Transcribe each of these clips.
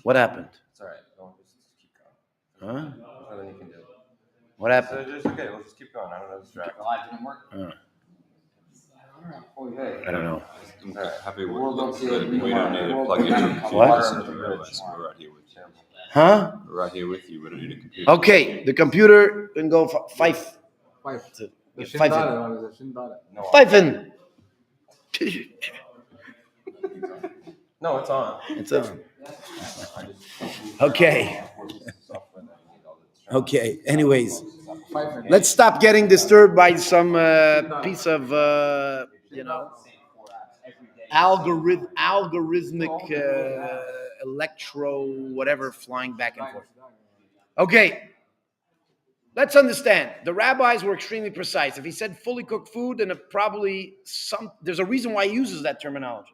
What happened? It's all right. Don't just keep going. Huh? There's nothing you can do. What happened? So it's okay. We'll just keep going. I don't know. Distract. The live didn't work. I don't know. All right. Happy The world work. don't see it. We don't need to plug in your computer. What? We're right here with you. Huh? We're right here with you. We don't need a computer. Okay, the computer can go five. Five. Five in. No. Five in. No, it's on. It's on. Okay. Okay. Anyways, let's stop getting disturbed by some piece of algorithmic electro whatever flying back and forth. Okay. Let's understand. The rabbis were extremely precise. If he said fully cooked food, then there's a reason why he uses that terminology.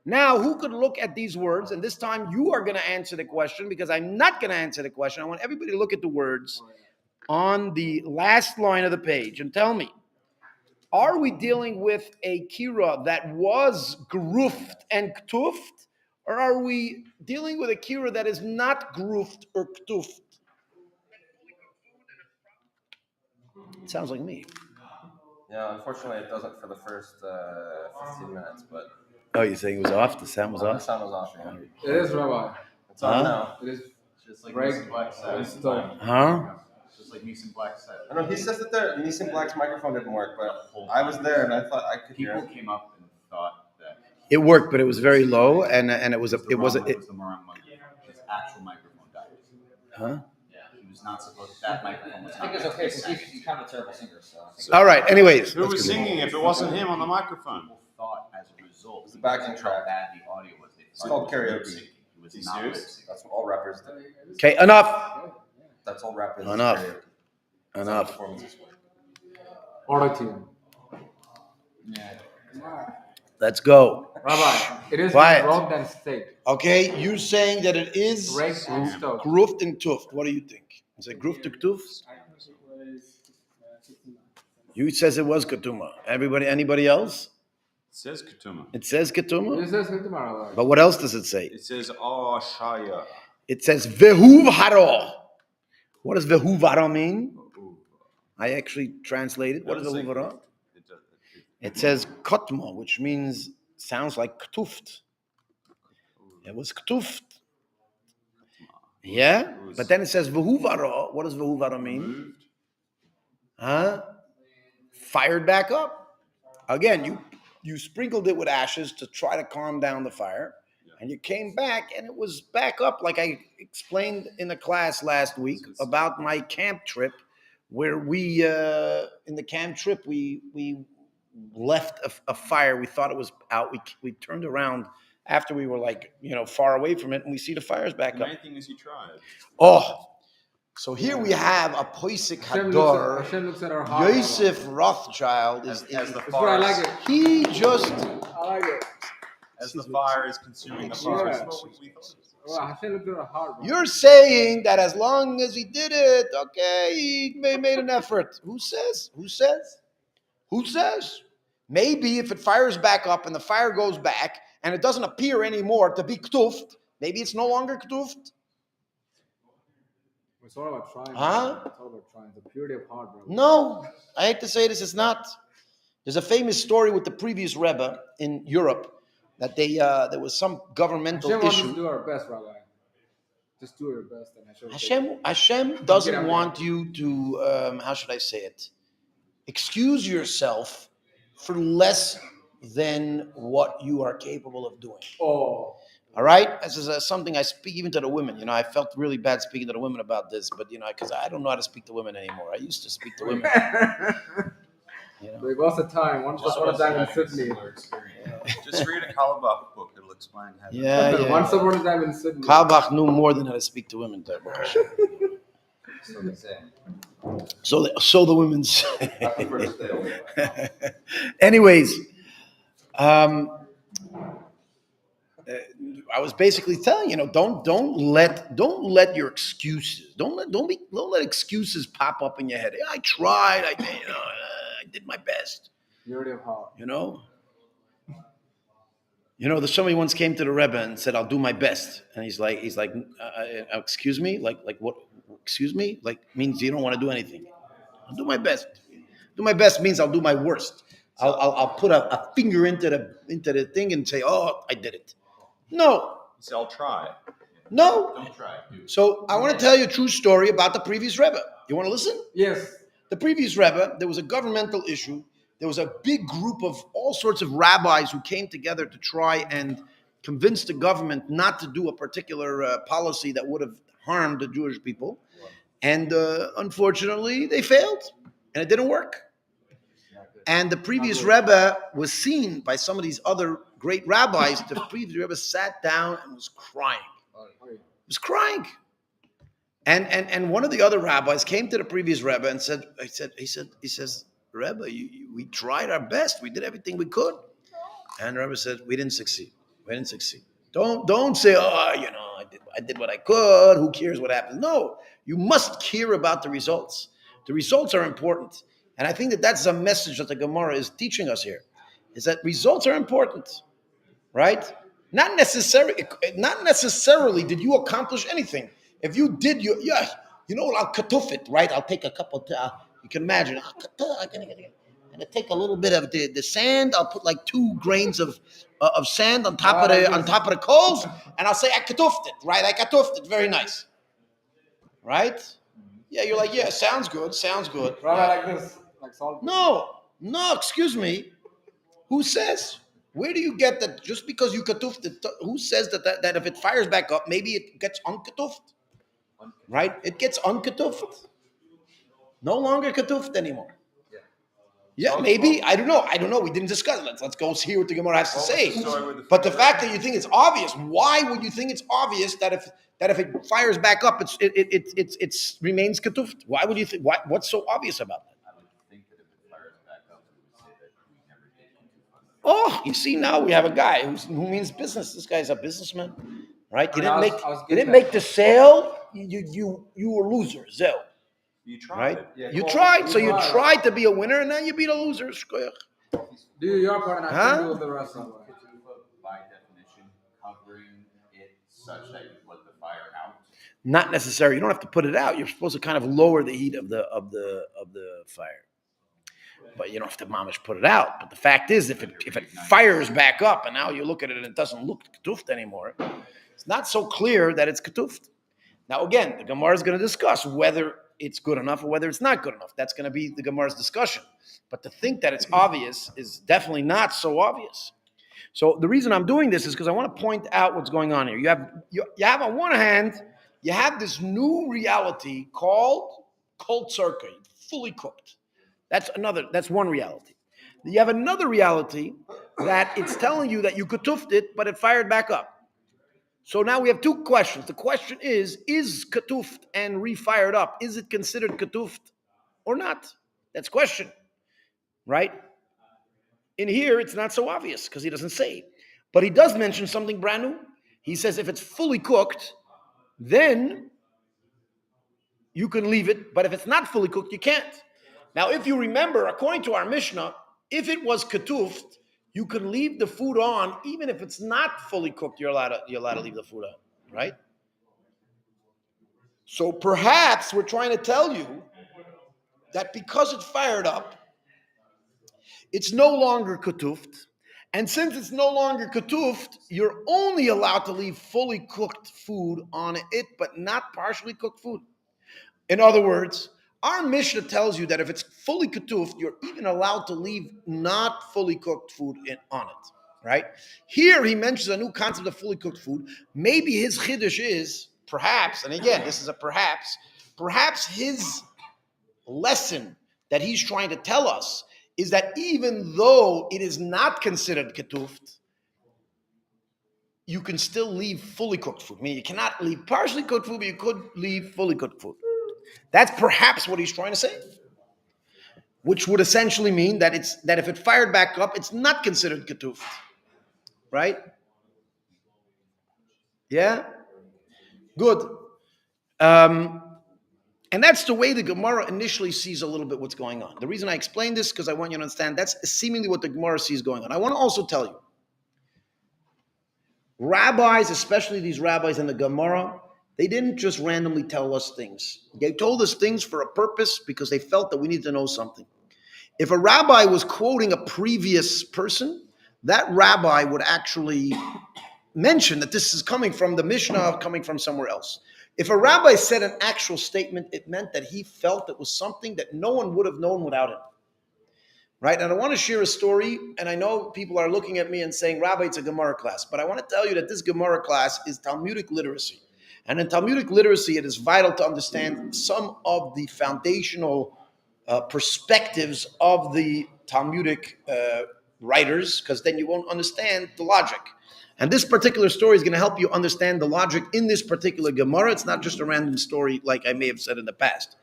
Now, who could look at these words? And this time you are going to answer the question because I'm not going to answer the question. I want everybody to look at the words on the last line of the page and tell me, are we dealing with a kira that was gruft and ktuft? Or are we dealing with a kira that is not gruft or ktuft? It sounds like me. Yeah, unfortunately, it doesn't for the first 15 minutes, but. Oh, you're saying it was off? The sound was The off? sound was off, yeah. It is, Rabbi. It's on now. It is Just like break. Neeson Black said. Huh? Just like Neeson Black said. I know he says that Neeson Black's microphone didn't work, but I was there and I thought I could hear People it. came up and thought that It worked, but it was very low, and it was the Moran microphone. His actual microphone died. Huh? Yeah, he was not supposed. That microphone was. I think it's okay because he's kind of a terrible singer. So. All right. Anyways, Who was singing if it wasn't him on the microphone? People thought as a result. It's the backing because of track. How bad the audio was. It's called karaoke. He was He's not serious? lip-syncing. That's what all rappers do. okay, enough. That's all rap is. Enough. Karaoke. It's not Enough. performances. Auto-tune. Let's go. Rabbi, it is Quiet. rubbed and steak. Okay, you're saying that it is Raked and stoked. gruft and tuft. What do you think? Is it gruft or tuft? You says it was ketuma. Anybody else? It says Ketuma. It says ketuma. This is Rabbi. But what else does it say? It says Shaya. It says vehuv haro. What does vehuv haro mean? I actually translated. What is vehuv haro? It says kotma, which means sounds like ktuft. It was ktuft. Yeah, but then it says vehuv haro. What does vehuv haro mean? Huh? Fired back up. Again, you sprinkled it with ashes to try to calm down the fire, and you came back and it was back up, like I explained in the class last week about my camp trip, where we in the camp trip we left a fire. We thought it was out. We turned around after we were far away from it, and we see the fire's back The up. main thing is you tried. Oh, so here we have a Poisik Hador. Hashem looks at our heart. Yosef Rothschild is As the That's what I fire, like it. he just I like it. as the fire is consuming the fire. Yeah. That's what we thought. Well, Hashem looked at our heart. Bro. you're saying that as long as he did it, okay, he made an effort. Who says? Maybe if it fires back up and the fire goes back and it doesn't appear anymore to be ktuft, maybe it's no longer ktuft. It's all about trying. Huh? It's all about trying. The purity of heart, bro. No, I hate to say this, it's not. There's a famous story with the previous Rebbe in Europe that there was some governmental Hashem wants us to issue. do our best, Rabbi. Just do your best, and Hashem doesn't want you to, how should I say it, excuse yourself for less than what you are capable of doing. Oh. All right? This is something I speak even to the women. I felt really bad speaking to the women about this, but, because I don't know how to speak to women anymore. I used to speak to women. There was a time, once upon a time in Sydney. Just read a Kalabach book. It'll explain how. Yeah. Once upon a time in Sydney. Kalbach knew more than how to speak to women. So they say. So the women say. That's the first day. Anyways, I was basically telling don't let your excuses don't let excuses pop up in your head. I tried. I did my best. Purity of heart. Somebody once came to the Rebbe and said, "I'll do my best," and he's like, "Excuse me, like what? Excuse me, like means you don't want to do anything. I'll do my best. Do my best means I'll do my worst. I'll put a finger into the thing and say, oh, I did it. No, See, I'll try. no. Don't try. Do it. So I want to tell you a true story about the previous Rebbe. You want to listen? Yes. The previous Rebbe, there was a governmental issue. There was a big group of all sorts of rabbis who came together to try and convince the government not to do a particular policy that would have harmed the Jewish people. And unfortunately, they failed, and it didn't work. And the previous Rebbe was seen by some of these other great rabbis. The previous Rebbe sat down and was crying. He was crying. And one of the other rabbis came to the previous Rebbe and said, he says, Rebbe, we tried our best. We did everything we could. And the Rebbe said, we didn't succeed. We didn't succeed. Don't say, I did what I could. Who cares what happens? No, you must care about the results. The results are important. And I think that that's a message that the Gemara is teaching us here, is that results are important, right? Not necessarily did you accomplish anything. If you did, I'll katuf it, right? I'll take a couple, you can imagine, and I take a little bit of the sand. I'll put like 2 grains of sand on top of the coals, and I'll say I katufed it, right? I katufed it, very nice, right? Yeah, you're like, yeah, sounds good. Right, like this, like salt. No, excuse me. Who says? Where do you get that? Just because you katufed it, who says that if it fires back up, maybe it gets unkatufed, right? It gets unkatufed. No longer katufed anymore. Yeah, maybe. I don't know. We didn't discuss it. Let's go see what the Gemara has to say. But the fact that you think it's obvious, why would you think it's obvious that if it fires back up, it remains ketufed? Why would you think? What's so obvious about that? I would think that if it fires back up, we would say that we never did ketuf. Oh, you see, now we have a guy who means business. This guy's a businessman, right? You didn't make the sale. You were loser, Zell. You tried. Right? Yeah. You tried. So you tried to be a winner, and now you beat a loser. Do your part and I can do the rest of it. Ketuf, by definition, covering it such that you put the fire out. Not necessary. You don't have to put it out. You're supposed to kind of lower the heat of the fire, but you don't have to mamish put it out. But the fact is, if it fires back up, and now you look at it and it doesn't look ketufed anymore, it's not so clear that it's ketufed. Now again, the Gemara is going to discuss whether it's good enough or whether it's not good enough. That's going to be the Gemara's discussion. But to think that it's obvious is definitely not so obvious. So the reason I'm doing this is because I want to point out what's going on here. You have on one hand, you have this new reality called cold circuit, fully cooked. That's one reality. You have another reality that it's telling you that you ketufed it, but it fired back up. So now we have 2 questions. The question is ketufed and refired up, is it considered ketufed or not? That's question, right? In here, it's not so obvious because he doesn't say. But he does mention something brand new. He says if it's fully cooked, then you can leave it. But if it's not fully cooked, you can't. Now, if you remember, according to our Mishnah, if it was ketufed, you can leave the food on, even if it's not fully cooked. You're allowed to leave the food on, right? So perhaps we're trying to tell you that because it fired up, it's no longer ketufed, and since it's no longer ketufed, you're only allowed to leave fully cooked food on it, but not partially cooked food. In other words, our Mishnah tells you that if it's fully ketufed, you're even allowed to leave not fully cooked food on it, right? Here he mentions a new concept of fully cooked food. Maybe his chiddush is, perhaps, and again, this is a perhaps his lesson that he's trying to tell us is that even though it is not considered ketufed, you can still leave fully cooked food. I mean, you cannot leave partially cooked food, but you could leave fully cooked food. That's perhaps what he's trying to say, which would essentially mean that if it fired back up, it's not considered ketufed, right? Yeah? Good. And that's the way the Gemara initially sees a little bit what's going on. The reason I explain this because I want you to understand that's seemingly what the Gemara sees going on. I want to also tell you Rabbis, especially these rabbis in the Gemara, they didn't just randomly tell us things. They told us things for a purpose because they felt that we need to know something. If a rabbi was quoting a previous person, that rabbi would actually mention that this is coming from the Mishnah, coming from somewhere else. If a rabbi said an actual statement, it meant that he felt it was something that no one would have known without him. Right? And I want to share a story, and I know people are looking at me and saying, Rabbi, it's a Gemara class. But I want to tell you that this Gemara class is Talmudic literacy. And in Talmudic literacy, it is vital to understand some of the foundational perspectives of the Talmudic writers, because then you won't understand the logic. And this particular story is going to help you understand the logic in this particular Gemara. It's not just a random story like I may have said in the past.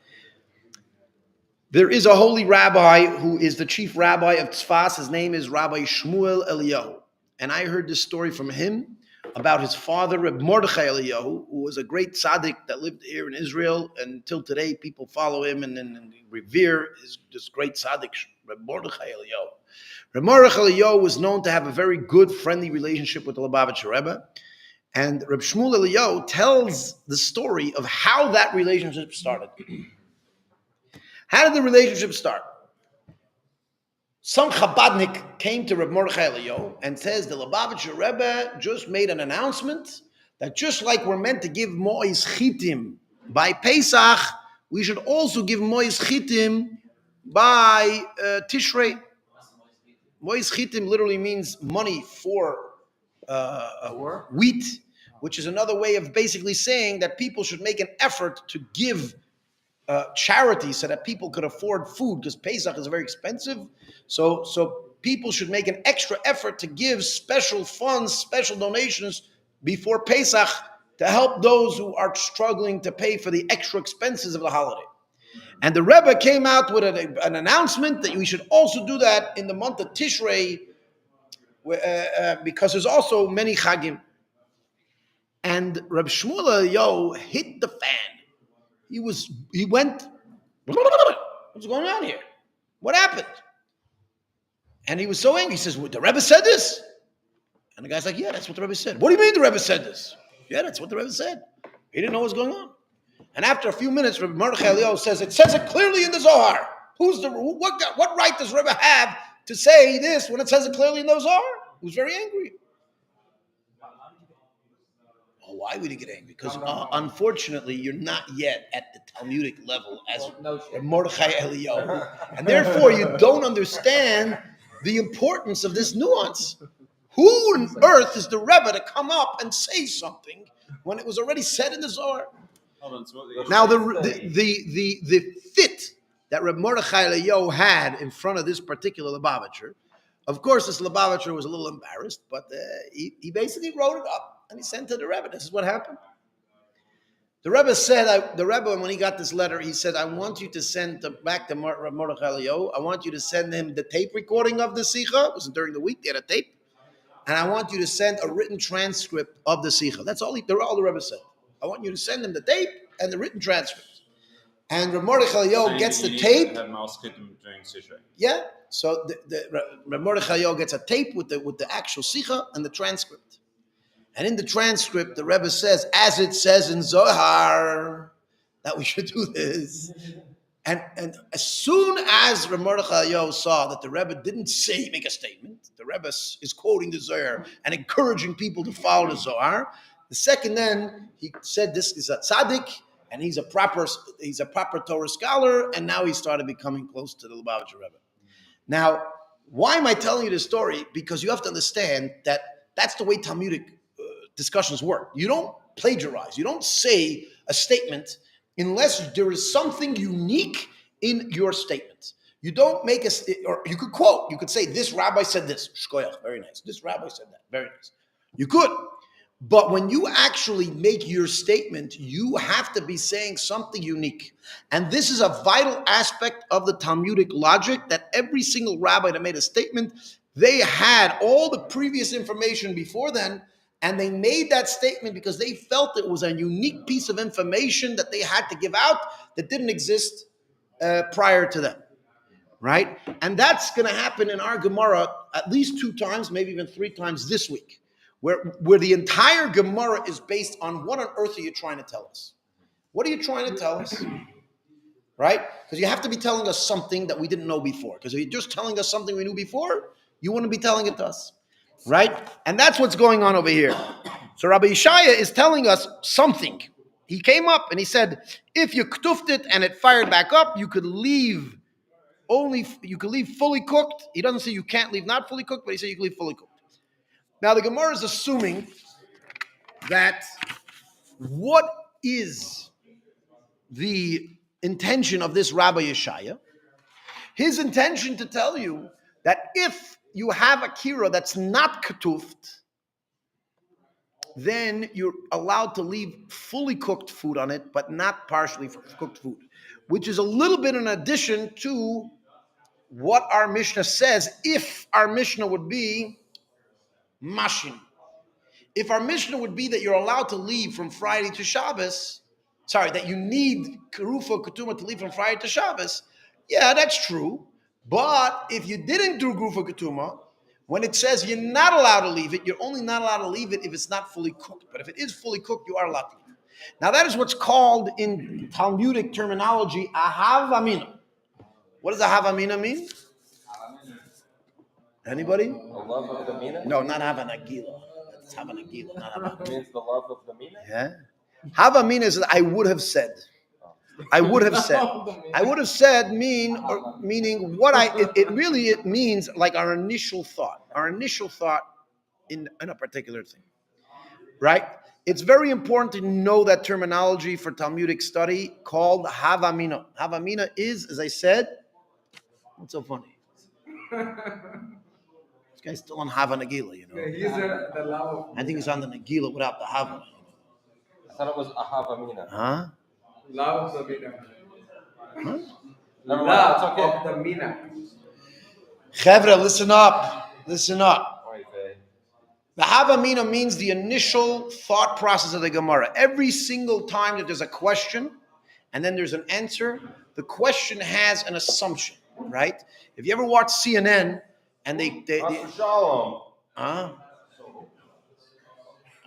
There is a holy rabbi who is the chief rabbi of Tzfas. His name is Rabbi Shmuel Eliyahu. And I heard this story from him about his father, Reb Mordechai Eliyahu, who was a great tzaddik that lived here in Israel. And until today, people follow him and revere this great tzaddik, Reb Mordechai Eliyahu. Reb Mordechai Eliyahu was known to have a very good, friendly relationship with the Lubavitcher Rebbe. And Reb Shmuel Eliyahu tells the story of how that relationship started. How did the relationship start? Some Chabadnik came to Reb Mordechai Eliyahu and says the Lubavitcher Rebbe just made an announcement that just like we're meant to give Mois Chitim by Pesach, we should also give Mois Chitim by Tishrei. Mois Chitim literally means money for wheat, which is another way of basically saying that people should make an effort to give charity so that people could afford food, because Pesach is very expensive. So people should make an extra effort to give special funds, special donations before Pesach to help those who are struggling to pay for the extra expenses of the holiday. And the Rebbe came out with an announcement that we should also do that in the month of Tishrei, because there's also many Chagim. And Rabbi Shmuel Eliyahu hit the fan. He went, what's going on here? What happened? And he was so angry. He says, well, the Rebbe said this? And the guy's like, yeah, that's what the Rebbe said. What do you mean the Rebbe said this? Yeah, that's what the Rebbe said. He didn't know what was going on. And after a few minutes, Rabbi Mordechai Eliyahu says it clearly in the Zohar. What right does Rebbe have to say this when it says it clearly in the Zohar? He was very angry. Oh, why would he get angry? Because unfortunately, you're not yet at the Talmudic level as Mordechai Eliyahu. And therefore, you don't understand the importance of this nuance. Who on earth is the Rebbe to come up and say something when it was already said in the Zohar? Now, the fit that Reb Mordechai Eliyahu had in front of this particular Lubavitcher, of course, this Lubavitcher was a little embarrassed, but he basically wrote it up. And he sent to the Rebbe. This is what happened. The Rebbe said, when he got this letter, he said, I want you to send back to Mordechai Eliyahu. I want you to send him the tape recording of the Sikha. It wasn't during the week, they had a tape. And I want you to send a written transcript of the Sikha. That's all the Rebbe said. I want you to send him the tape and the written transcript. And Mordechai Eliyahu gets the tape. Yeah. So Mordechai Eliyahu gets a tape with the actual Sikha and the transcript. And in the transcript, the Rebbe says, as it says in Zohar, that we should do this. And as soon as Mordechai Eliyahu saw that the Rebbe didn't make a statement, the Rebbe is quoting the Zohar and encouraging people to follow the Zohar. The second then, he said this is a tzaddik, and he's a proper Torah scholar, and now he started becoming close to the Lubavitcher Rebbe. Now, why am I telling you this story? Because you have to understand that that's the way Talmudic discussions work. You don't plagiarize. You don't say a statement unless there is something unique in your statement. You don't make or you could quote. You could say, this rabbi said this. Shkoyach, very nice. This rabbi said that. Very nice. You could. But when you actually make your statement, you have to be saying something unique. And this is a vital aspect of the Talmudic logic, that every single rabbi that made a statement, they had all the previous information before then, and they made that statement because they felt it was a unique piece of information that they had to give out that didn't exist prior to them, right? And that's going to happen in our Gemara at least 2 times, maybe even 3 times this week. where the entire Gemara is based on what on earth are you trying to tell us? What are you trying to tell us? Right? Because you have to be telling us something that we didn't know before. Because if you're just telling us something we knew before, you wouldn't be telling it to us. Right? And that's what's going on over here. So Rabbi Yeshaya is telling us something. He came up and he said, if you ktuft it and it fired back up, you could leave fully cooked. He doesn't say you can't leave not fully cooked, but he said you can leave fully cooked. Now the Gemara is assuming that what is the intention of this Rabbi Yeshaya? His intention to tell you that if you have a kira that's not ketuft, then you're allowed to leave fully cooked food on it, but not partially cooked food, which is a little bit in addition to what our Mishnah says, if our Mishnah would be mashim. If our Mishnah would be that you're allowed to leave from Friday to Shabbos, that you need Kerufa Ketuma to leave from Friday to Shabbos, yeah, that's true. But if you didn't do Kerufa Ketuma, when it says you're not allowed to leave it, you're only not allowed to leave it if it's not fully cooked. But if it is fully cooked, you are allowed to leave it. Now that is what's called in Talmudic terminology, ahav amina. What does ahav amina mean? Anybody? The love of the mina? No, not hava nagila. It's hava nagila, not hava. It means the love of the mina? Yeah. Hava mina is I would have said. I would have said meaning what it means like our initial thought in a particular thing. Right? It's very important to know that terminology for Talmudic study called havamina. Havamina is, as I said, what's so funny? This guy's still on Hava Nagila, He's the love. I think he's on the Nagila without the Hava. I thought it was ahava mina. Huh? Love of the mina. Huh? Never mind, Love it's okay. of the mina. Chevra, listen up. Listen up. Oy vey. The Havamina means the initial thought process of the Gemara. Every single time that there's a question and then there's an answer, the question has an assumption, right? If you ever watch CNN and they Shalom. huh?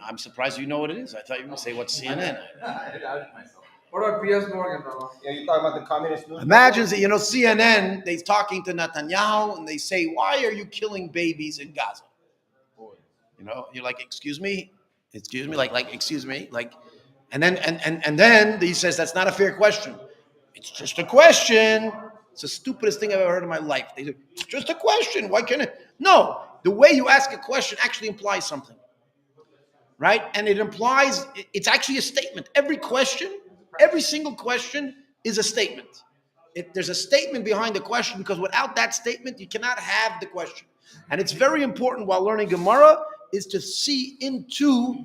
I'm surprised you know what it is. I thought you were going to say what's CNN. What about P.S. Morgan, Rama? Yeah, you talking about the communist news? Imagine that, CNN, they're talking to Netanyahu and they say, why are you killing babies in Gaza? You're like, excuse me, and then he says, that's not a fair question. It's just a question. It's the stupidest thing I've ever heard in my life. They say, it's just a question. Why can't it? No, the way you ask a question actually implies something, right? And it implies, it's actually a statement. Every single question is a statement. There's a statement behind the question, because without that statement, you cannot have the question. And it's very important while learning Gemara is to see into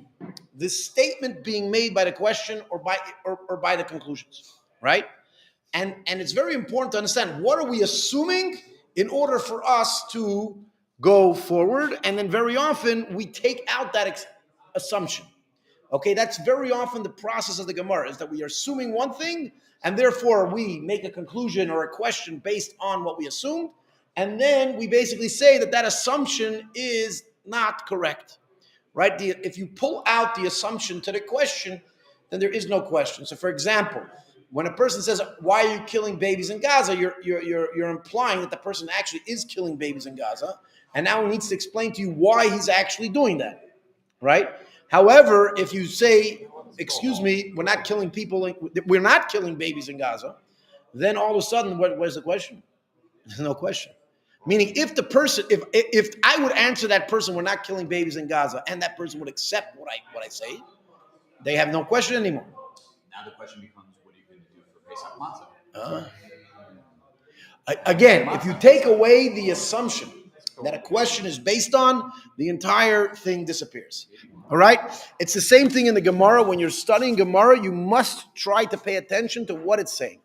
the statement being made by the question or by the conclusions, right? And it's very important to understand what are we assuming in order for us to go forward. And then very often we take out that assumption. Okay, that's very often the process of the Gemara, is that we are assuming one thing, and therefore we make a conclusion or a question based on what we assumed, and then we basically say that assumption is not correct, right? If you pull out the assumption to the question, then there is no question. So, for example, when a person says, "Why are you killing babies in Gaza?" You're implying that the person actually is killing babies in Gaza, and now he needs to explain to you why he's actually doing that, right? However, if you say, excuse me, we're not killing babies in Gaza, then all of a sudden, where's the question? There's no question. Meaning, if I would answer that person, we're not killing babies in Gaza, and that person would accept what I say, they have no question anymore. Now the question becomes, what are you going to do for Pesach Matzah? Again, if you take away the assumption that a question is based on, the entire thing disappears. All right? It's the same thing in the Gemara. When you're studying Gemara, you must try to pay attention to what it's saying.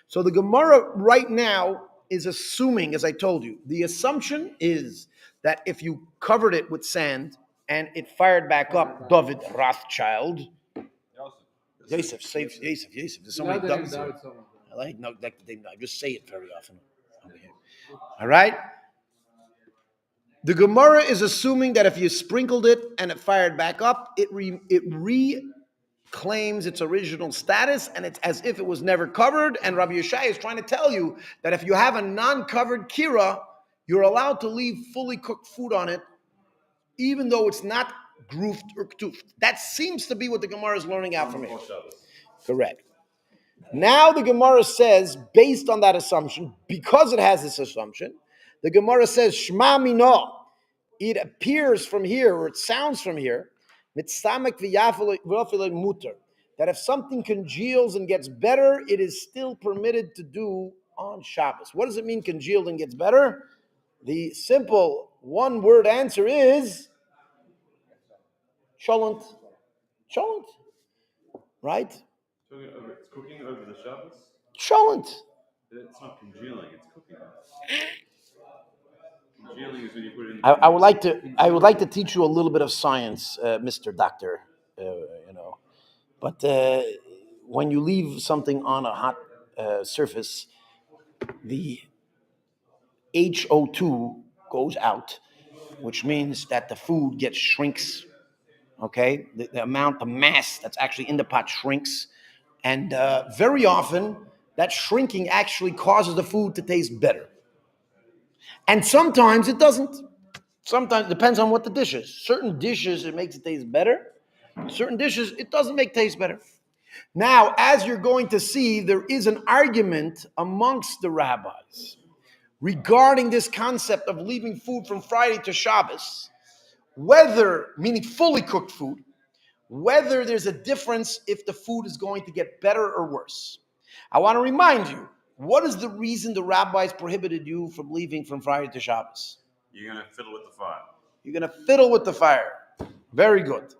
So the Gemara right now is assuming, as I told you, the assumption is that if you covered it with sand and it fired back up, David Rothschild, Yosef. There's so many Davids here. I like the name. I just say it very often over here. All right? The Gemara is assuming that if you sprinkled it and it fired back up, it reclaims its original status, and it's as if it was never covered. And Rabbi Yeshai is trying to tell you that if you have a non-covered kira, you're allowed to leave fully cooked food on it, even though it's not grooved or ktufed. That seems to be what the Gemara is learning out from here. Correct. Now the Gemara says, based on that assumption, because it has this assumption, the Gemara says, Shma mino. It appears from here, or it sounds from here, mitzamek v'yafile muter, that if something congeals and gets better, it is still permitted to do on Shabbos. What does it mean, congealed and gets better? The simple one-word answer is cholent. Cholent. Right? It's cooking over the Shabbos? Cholent. It's not congealing, it's cooking. Congealing is when you put it in. I would like to teach you a little bit of science, Mr. Doctor. But when you leave something on a hot surface, the HO2 goes out, which means that the food shrinks. Okay, the mass that's actually in the pot shrinks, and very often that shrinking actually causes the food to taste better. And sometimes it doesn't. Sometimes it depends on what the dish is. Certain dishes, it makes it taste better. Certain dishes, it doesn't make taste better. Now, as you're going to see, there is an argument amongst the rabbis regarding this concept of leaving food from Friday to Shabbos, whether, meaning fully cooked food, whether there's a difference if the food is going to get better or worse. I want to remind you, what is the reason the rabbis prohibited you from leaving from Friday to Shabbos? You're going to fiddle with the fire. You're going to fiddle with the fire. Very good.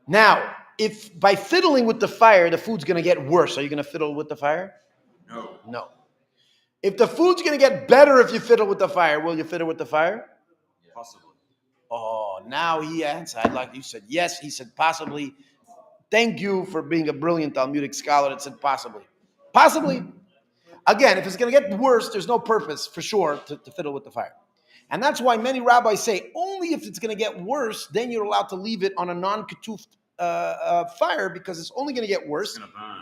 Now, if by fiddling with the fire, the food's going to get worse, are you going to fiddle with the fire? No. No. If the food's going to get better if you fiddle with the fire, will you fiddle with the fire? Possibly. Oh, now he answered. Like you said, yes. He said possibly. Thank you for being a brilliant Talmudic scholar that said possibly. Possibly. Again, if it's going to get worse, there's no purpose for sure to fiddle with the fire. And that's why many rabbis say only if it's going to get worse, then you're allowed to leave it on a non-ketufed fire, because it's only going to get worse.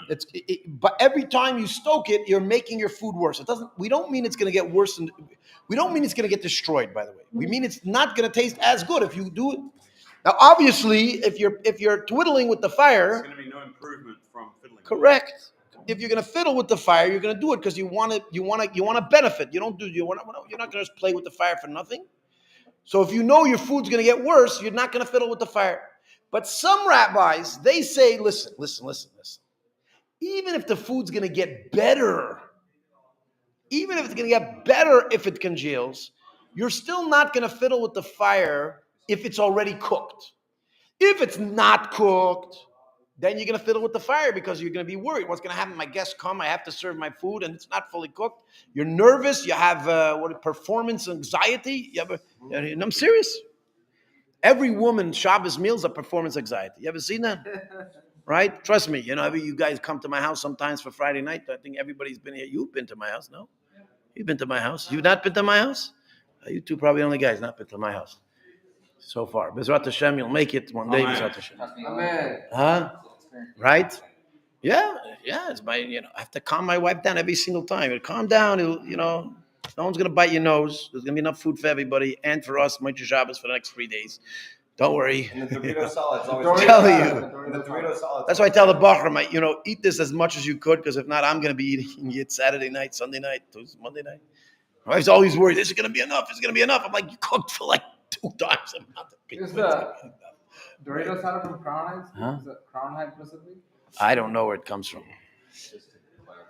It's going to burn. But every time you stoke it, you're making your food worse. We don't mean it's going to get worse. We don't mean it's going to get destroyed, by the way. We mean it's not going to taste as good if you do it. Now, obviously, if you're twiddling with the fire, There's going to be no improvement from fiddling. Correct. If you're going to fiddle with the fire, you're going to do it because you want to benefit. You're not going to just play with the fire for nothing. So if you know your food's going to get worse, you're not going to fiddle with the fire. But some rabbis, they say, listen. Even if the food's going to get better, even if it's going to get better if it congeals, you're still not going to fiddle with the fire if it's already cooked. If it's not cooked, then you're going to fiddle with the fire because you're going to be worried. What's going to happen? My guests come, I have to serve my food, and it's not fully cooked. You're nervous. You have performance anxiety. And I'm serious. Every woman Shabbos meals a performance anxiety. You ever seen that? Right? Trust me. You guys come to my house sometimes for Friday night. I think everybody's been here. You've been to my house, no? You've been to my house. You've not been to my house? You two probably the only guys not been to my house so far. Bezrat Hashem, you'll make it one day. Bezrat Hashem. Amen. Huh? Right? Yeah. It's I have to calm my wife down every single time. Calm down. No one's going to bite your nose. There's going to be enough food for everybody and for us, Motzei Shabbos, for the next 3 days. Don't worry. And the Dorito salad's always I'm telling you. The Dorito salad's That's why I tell the Bachar, eat this as much as you could, because if not, I'm going to be eating it Saturday night, Sunday night, Monday night. My wife's always worried, this is going to be enough. It's going to be enough. I'm like, you cooked for like 2 times. I'm not the big Is the Dorito salad from Crown Heights? Huh? Is it Crown Heights recipe? I don't know where it comes from.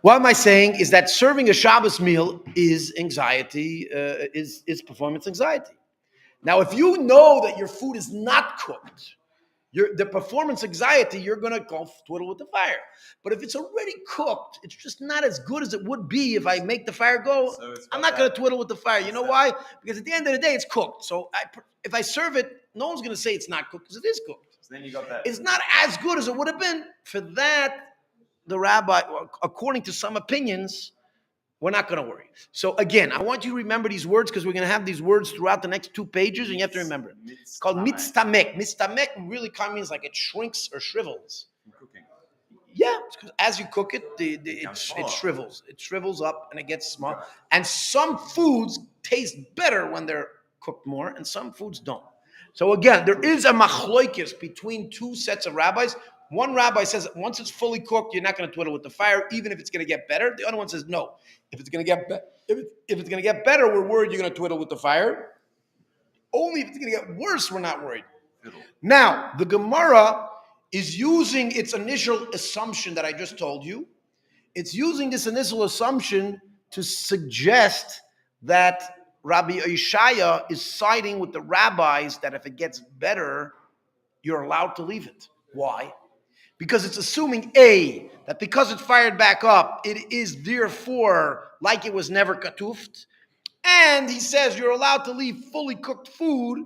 What am I saying is that serving a Shabbos meal is anxiety, is performance anxiety. Now, if you know that your food is not cooked, the performance anxiety, you're going to go twiddle with the fire. But if it's already cooked, it's just not as good as it would be if I make the fire go. So I'm not going to twiddle with the fire. You know why? Because at the end of the day, it's cooked. So if I serve it, no one's going to say it's not cooked because it is cooked. So then you got that. It's not as good as it would have been. For that, the rabbi, according to some opinions, We're not going to worry. So again, I want you to remember these words because we're going to have these words throughout the next 2 pages, and you have to remember it. It's called mitztamek. Mitztamek really kind of means like it shrinks or shrivels. From cooking. Yeah, because as you cook it, it shrivels. It shrivels up and it gets small. And some foods taste better when they're cooked more, and some foods don't. So again, there is a machloikis between 2 sets of rabbis. One rabbi says once it's fully cooked, you're not going to twiddle with the fire, even if it's going to get better. The other one says no. If it's going to get if it's going to get better, we're worried you're going to twiddle with the fire. Only if it's going to get worse, we're not worried. Now, the Gemara is using its initial assumption that I just told you. It's using this initial assumption to suggest that Rabbi Yeshaya is siding with the rabbis that if it gets better, you're allowed to leave it. Why? Because it's assuming, A, that because it's fired back up, it is therefore like it was never katuft. And he says you're allowed to leave fully cooked food.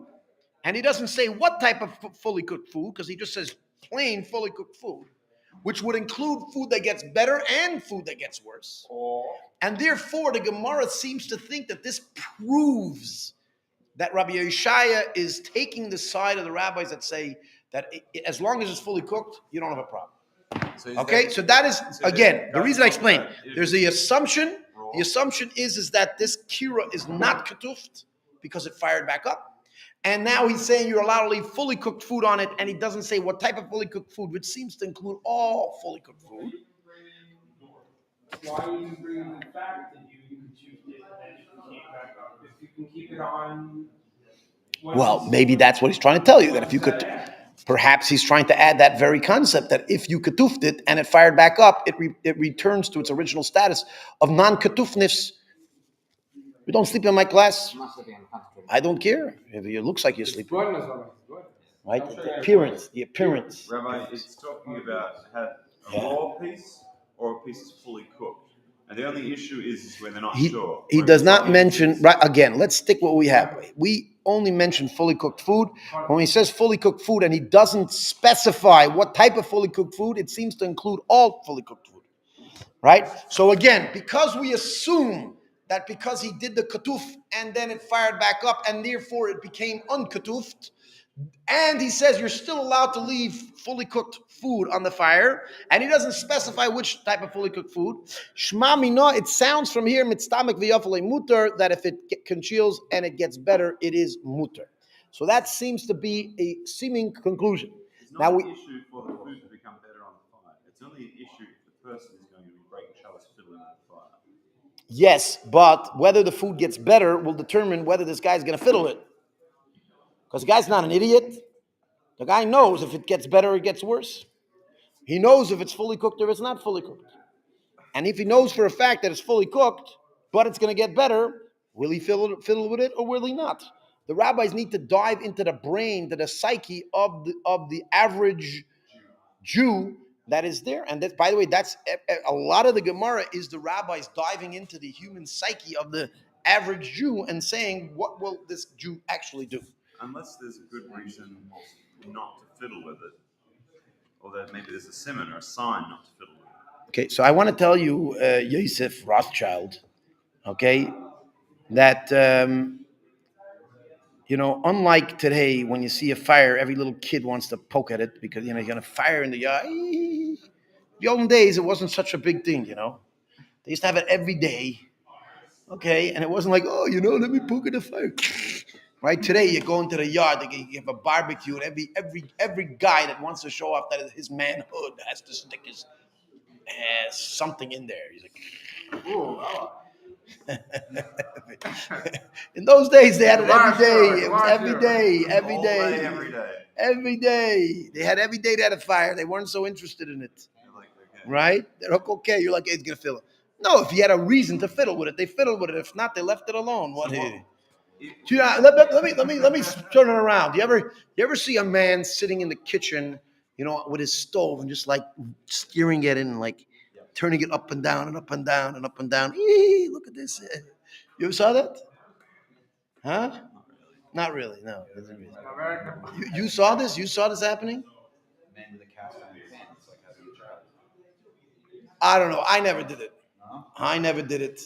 And he doesn't say what type of fully cooked food, because he just says plain fully cooked food, which would include food that gets better and food that gets worse. And therefore, the Gemara seems to think that this proves that Rabbi Yeshaya is taking the side of the rabbis that say that as long as it's fully cooked, you don't have a problem. So that is, again, the reason I explained. There's the assumption. The assumption is that this kira is not katuft because it fired back up. And now he's saying you're allowed to leave fully cooked food on it, and he doesn't say what type of fully cooked food, which seems to include all fully cooked food. Why are you bringing the fact that you can choose it and you can keep back up? If you can keep it on. Well, maybe that's what he's trying to tell you, that if you could, perhaps he's trying to add that very concept that if you katufed it and it fired back up, it returns to its original status of non-katufness. You don't sleep in my class. I don't care. It looks like you're sleeping. Right? The appearance. Rabbi, it's talking about a raw piece or a piece is fully cooked. And the only issue is when they're not sure. He does not mention, right, again, let's stick what we have. We only mention fully cooked food. When he says fully cooked food and he doesn't specify what type of fully cooked food, it seems to include all fully cooked food. Right? So again, because we assume that because he did the katuf and then it fired back up and therefore it became unkatufed, and he says you're still allowed to leave fully cooked food on the fire, and he doesn't specify which type of fully cooked food. Shma mino, it sounds from here, mitztamek v'yafalei muter, that if it congeals and it gets better, it is muter. So that seems to be a seeming conclusion. It's not an issue for the food to become better on the fire. It's only an issue if the person is going to be breaking Shabbos fiddling on the fire. Yes, but whether the food gets better will determine whether this guy's going to fiddle it. Because the guy's not an idiot. The guy knows if it gets better or it gets worse. He knows if it's fully cooked or if it's not fully cooked. And if he knows for a fact that it's fully cooked, but it's going to get better, will he fiddle with it or will he not? The rabbis need to dive into the brain, to the psyche of the average Jew that is there. And that, by the way, that's a lot of the Gemara is the rabbis diving into the human psyche of the average Jew and saying, what will this Jew actually do? Unless there's a good reason not to fiddle with it. Or that maybe there's a simon or a sign not to fiddle with it. Okay, so I want to tell you, Yosef Rothschild, okay, that, unlike today, when you see a fire, every little kid wants to poke at it because, you're going to fire in the yard. The olden days, it wasn't such a big thing, They used to have it every day, okay, and it wasn't like, let me poke at the fire. Right, today you go into the yard, you have a barbecue, and every guy that wants to show off that his manhood has to stick his something in there. He's like, ooh. In those days, they had it every day. It was every day. They had every day they had a fire. They weren't so interested in it. Right? They're like, okay. You're like, hey, it's gonna fiddle it. No, if you had a reason to fiddle with it, they fiddled with it. If not, they left it alone. Let me turn it around. You ever see a man sitting in the kitchen, with his stove and just like steering it and like turning it up and down and up and down and up and down. Look at this. You ever saw that? Huh? Not really. No. You saw this? You saw this happening? I don't know. I never did it.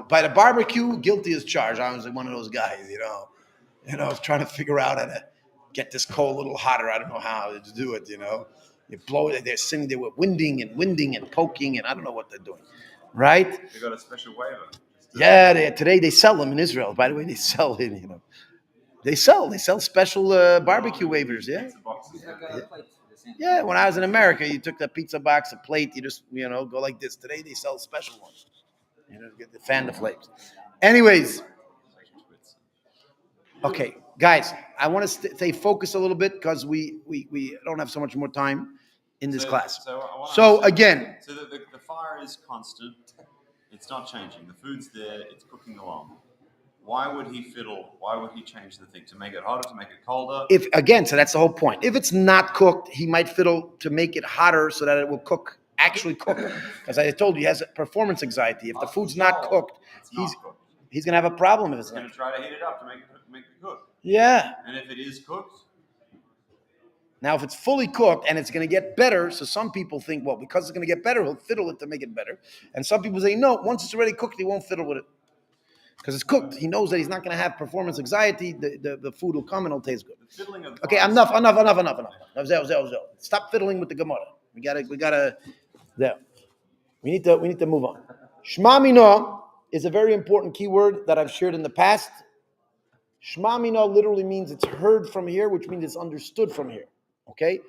By the barbecue, guilty as charged. I was like one of those guys, trying to figure out how to get this coal a little hotter. I don't know how to do it, You blow it, they're sitting there with winding and poking, and I don't know what they're doing, right? They got a special waiver. Yeah, today they sell them in Israel. By the way, they sell it, They sell special barbecue waivers, yeah. Pizza boxes. Yeah, when I was in America, you took the pizza box, a plate, you just, go like this. Today they sell special ones. Get the fan the flames. Anyways, okay, guys, I want to stay focused a little bit because we don't have so much more time in this class. So again, so the fire is constant. It's not changing. The food's there. It's cooking along. Why would he fiddle? Why would he change the thing? To make it hotter, to make it colder? So that's the whole point. If it's not cooked, he might fiddle to make it hotter so that it will actually cook. Because I told you, he has performance anxiety. If the food's not cooked, he's going to have a problem. He's going to try to heat it up to make it cook. Yeah. And if it is cooked? Now, if it's fully cooked and it's going to get better, so some people think, well, because it's going to get better, he'll fiddle it to make it better. And some people say, no, once it's already cooked, he won't fiddle with it. Because it's cooked. He knows that he's not going to have performance anxiety. The food will come and it'll taste good. Okay, enough. Stop fiddling with the Gemara. We gotta. There. We need to move on. Shema Mino is a very important keyword that I've shared in the past. Shema Mino literally means it's heard from here, which means it's understood from here. Okay.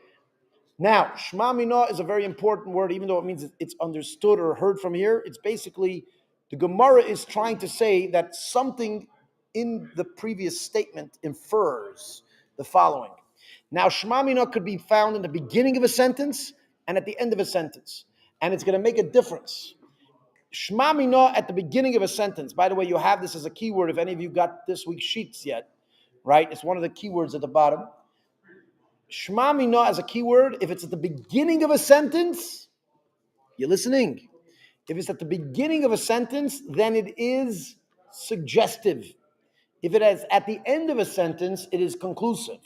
Now, Shema Mino is a very important word, even though it means it's understood or heard from here. It's basically, the Gemara is trying to say that something in the previous statement infers the following. Now, Shema Mino could be found in the beginning of a sentence and at the end of a sentence. And it's going to make a difference. Shema Mino at the beginning of a sentence. By the way, you have this as a keyword if any of you got this week's sheets yet, right? It's one of the keywords at the bottom. Shema Mino as a keyword, if it's at the beginning of a sentence, you're listening. If it's at the beginning of a sentence, then it is suggestive. If it is at the end of a sentence, it is conclusive,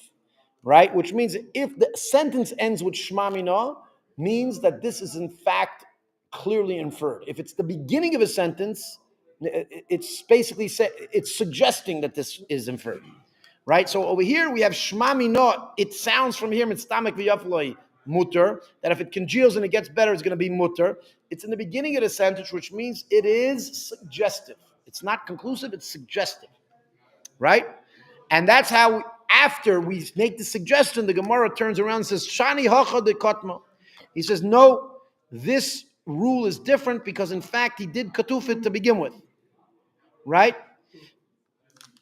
right? Which means if the sentence ends with Shema Mino, means that this is in fact clearly inferred. If it's the beginning of a sentence, it's basically it's suggesting that this is inferred, right? So over here we have Shema Mino. It sounds from here mitzamek v'yafloi mutter, that if it congeals and it gets better, it's going to be mutter. It's in the beginning of the sentence, which means it is suggestive. It's not conclusive, it's suggestive, right? And that's how after we make the suggestion, the Gemara turns around and says, Shani hacha de kotma. He says, no, this rule is different because in fact he did katuf it to begin with, right?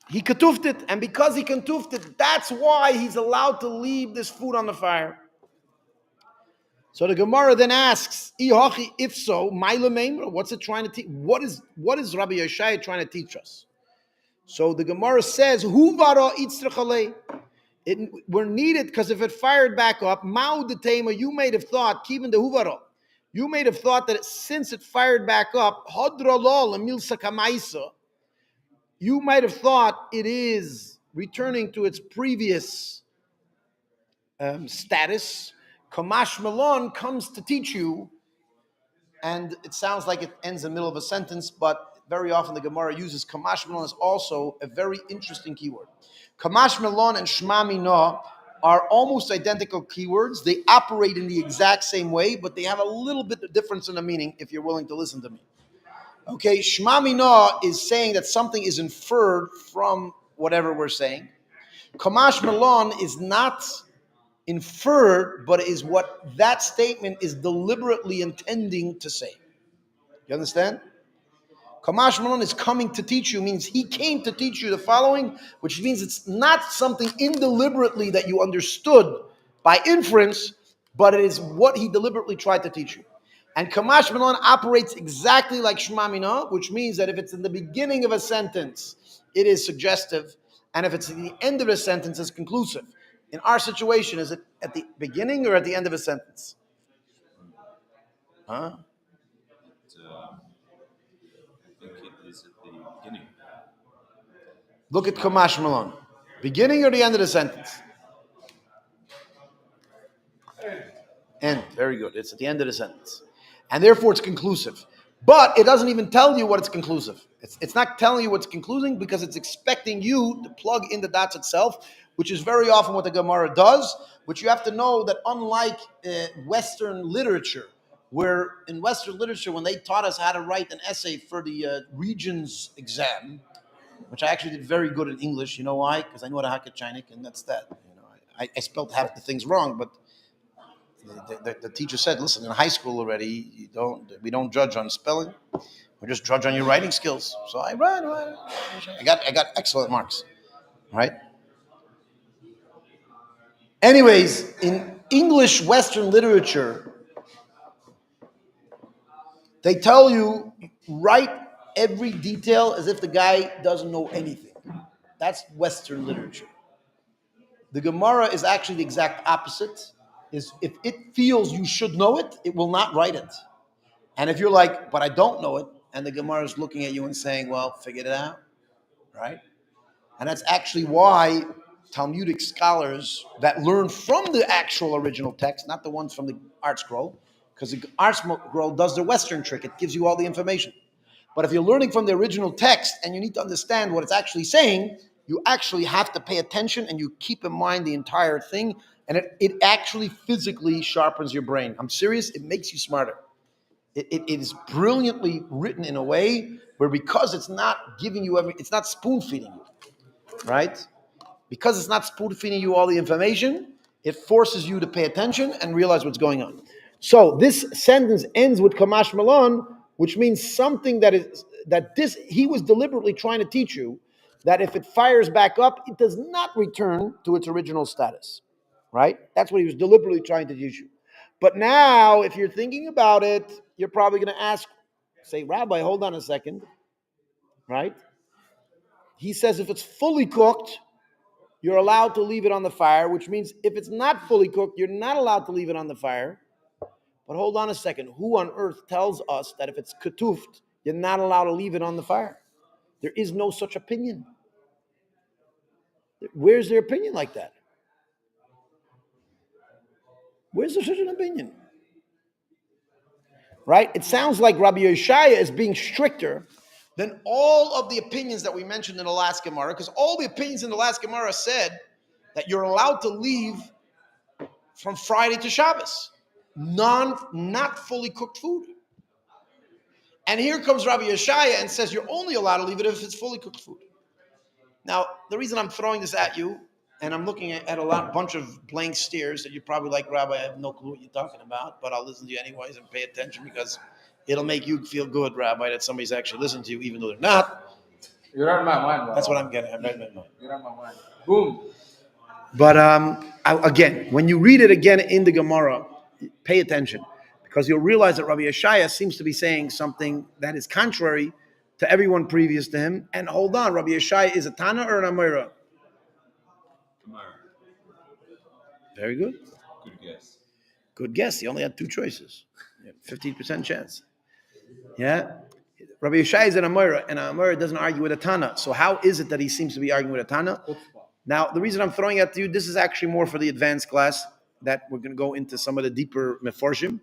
He katufed it, and because he katufed it, that's why he's allowed to leave this food on the fire. So the Gemara then asks, if so, what's it trying to teach? What is Rabbi Yeshaya trying to teach us? So the Gemara says, we're needed because if it fired back up, you might have thought, you might have thought that since it fired back up, you might have thought it is returning to its previous status. Kamash Malon comes to teach you, and it sounds like it ends in the middle of a sentence, but very often the Gemara uses Kamash Malon as also a very interesting keyword. Kamash Malon and Shema Mino are almost identical keywords. They operate in the exact same way, but they have a little bit of difference in the meaning if you're willing to listen to me. Okay, Shema Mino is saying that something is inferred from whatever we're saying. Kamash Malon is not inferred, but is what that statement is deliberately intending to say. You understand? Kamash Malon is coming to teach you, means he came to teach you the following, which means it's not something indeliberately that you understood by inference, but it is what he deliberately tried to teach you. And Kamash Malon operates exactly like Shema Mino, which means that if it's in the beginning of a sentence, it is suggestive, and if it's at the end of a sentence, it's conclusive. In our situation, is it at the beginning or at the end of a sentence? Huh? I think it is at the beginning. Look at Kamash Malon. Beginning or the end of the sentence? End. Very good. It's at the end of the sentence. And therefore it's conclusive. But it doesn't even tell you what it's conclusive. It's not telling you what's concluding because it's expecting you to plug in the dots itself, which is very often what the Gemara does. But you have to know that unlike Western literature, where in Western literature, when they taught us how to write an essay for the Regents exam, which I actually did very good in English, you know why? Because I knew how to hack a Chinik, and that's that. You know, I spelled half the things wrong, but the teacher said, "Listen, in high school already, we don't judge on spelling. We just judge on your writing skills." So I got excellent marks, right? Anyways, in English Western literature, they tell you write every detail as if the guy doesn't know anything. That's Western literature. The Gemara is actually the exact opposite. Is if it feels you should know it, it will not write it. And if you're like, but I don't know it, and the Gemara is looking at you and saying, well, figure it out, right? And that's actually why Talmudic scholars that learn from the actual original text, not the ones from the Art Scroll, because the Art Scroll does the Western trick. It gives you all the information. But if you're learning from the original text and you need to understand what it's actually saying, you actually have to pay attention and you keep in mind the entire thing. And it actually physically sharpens your brain. I'm serious. It makes you smarter. It is brilliantly written in a way where because it's not giving you it's not spoon feeding you, right? Because it's not spoon feeding you all the information, it forces you to pay attention and realize what's going on. So this sentence ends with Kamash Malon, which means something he was deliberately trying to teach you that if it fires back up, it does not return to its original status, right? That's what he was deliberately trying to teach you. But now, if you're thinking about it, you're probably going to say, Rabbi, hold on a second, right? He says if it's fully cooked, you're allowed to leave it on the fire, which means if it's not fully cooked, you're not allowed to leave it on the fire. But hold on a second. Who on earth tells us that if it's ketuft, you're not allowed to leave it on the fire? There is no such opinion. Where's their opinion like that? Where's there such an opinion? Right? It sounds like Rabbi Yeshaya is being stricter than all of the opinions that we mentioned in the last Gemara, because all the opinions in the last Gemara said that you're allowed to leave from Friday to Shabbos, not fully cooked food. And here comes Rabbi Yeshaya and says you're only allowed to leave it if it's fully cooked food. Now, the reason I'm throwing this at you, and I'm looking at a bunch of blank stares that you're probably like, Rabbi, I have no clue what you're talking about, but I'll listen to you anyways and pay attention because it'll make you feel good, Rabbi, that somebody's actually listening to you, even though they're not. You're on my mind, bro. That's what I'm getting at. You're on my mind. Boom. But again, when you read it again in the Gemara, pay attention because you'll realize that Rabbi Yeshaya seems to be saying something that is contrary to everyone previous to him. And hold on, Rabbi Yeshaya is a Tana or an Amira? Very good. Good guess. Good guess. He only had two choices. 15% chance. Yeah. Rabbi Yeshaya is an Amira, and an Amira doesn't argue with a Tana. So how is it that he seems to be arguing with a Tana? Now, the reason I'm throwing it to you, this is actually more for the advanced class, that we're going to go into some of the deeper meforshim,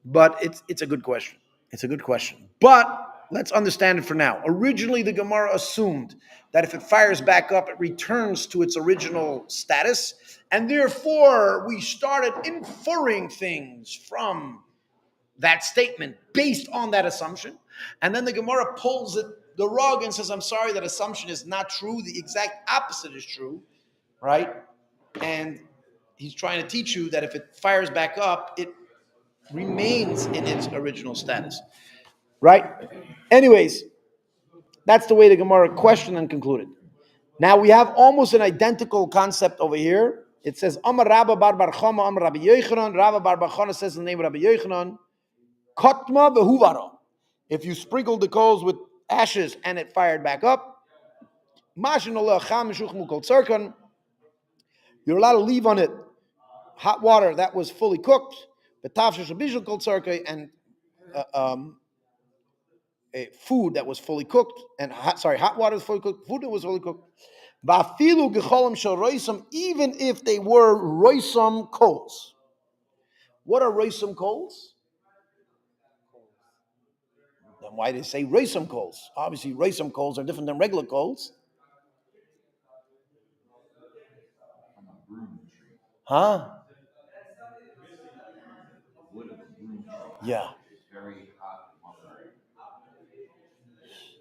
but it's a good question. It's a good question. But let's understand it for now. Originally, the Gemara assumed that if it fires back up, it returns to its original status, and therefore we started inferring things from that statement based on that assumption. And then the Gemara pulls the rug and says, I'm sorry, that assumption is not true. The exact opposite is true, right? And he's trying to teach you that if it fires back up, it remains in its original status, right? Anyways, that's the way the Gemara questioned and concluded. Now we have almost an identical concept over here. It says, Amar Rabba bar bar Chama, Amar Rabbi Yochanan. Rabba bar bar Chana says in the name of Rabbi Yochanan, Kotma v'huvaro. If you sprinkled the coals with ashes and it fired back up, you're allowed to leave on it hot water that was fully cooked, and food that was fully cooked, and hot water was fully cooked, food that was fully cooked. Even if they were roisam coals. What are roisam coals? Then why do they say roisam coals? Obviously, roisam coals are different than regular coals. From a broom tree. Huh? Wood of a broom tree. Yeah. It's very hot and lumbering.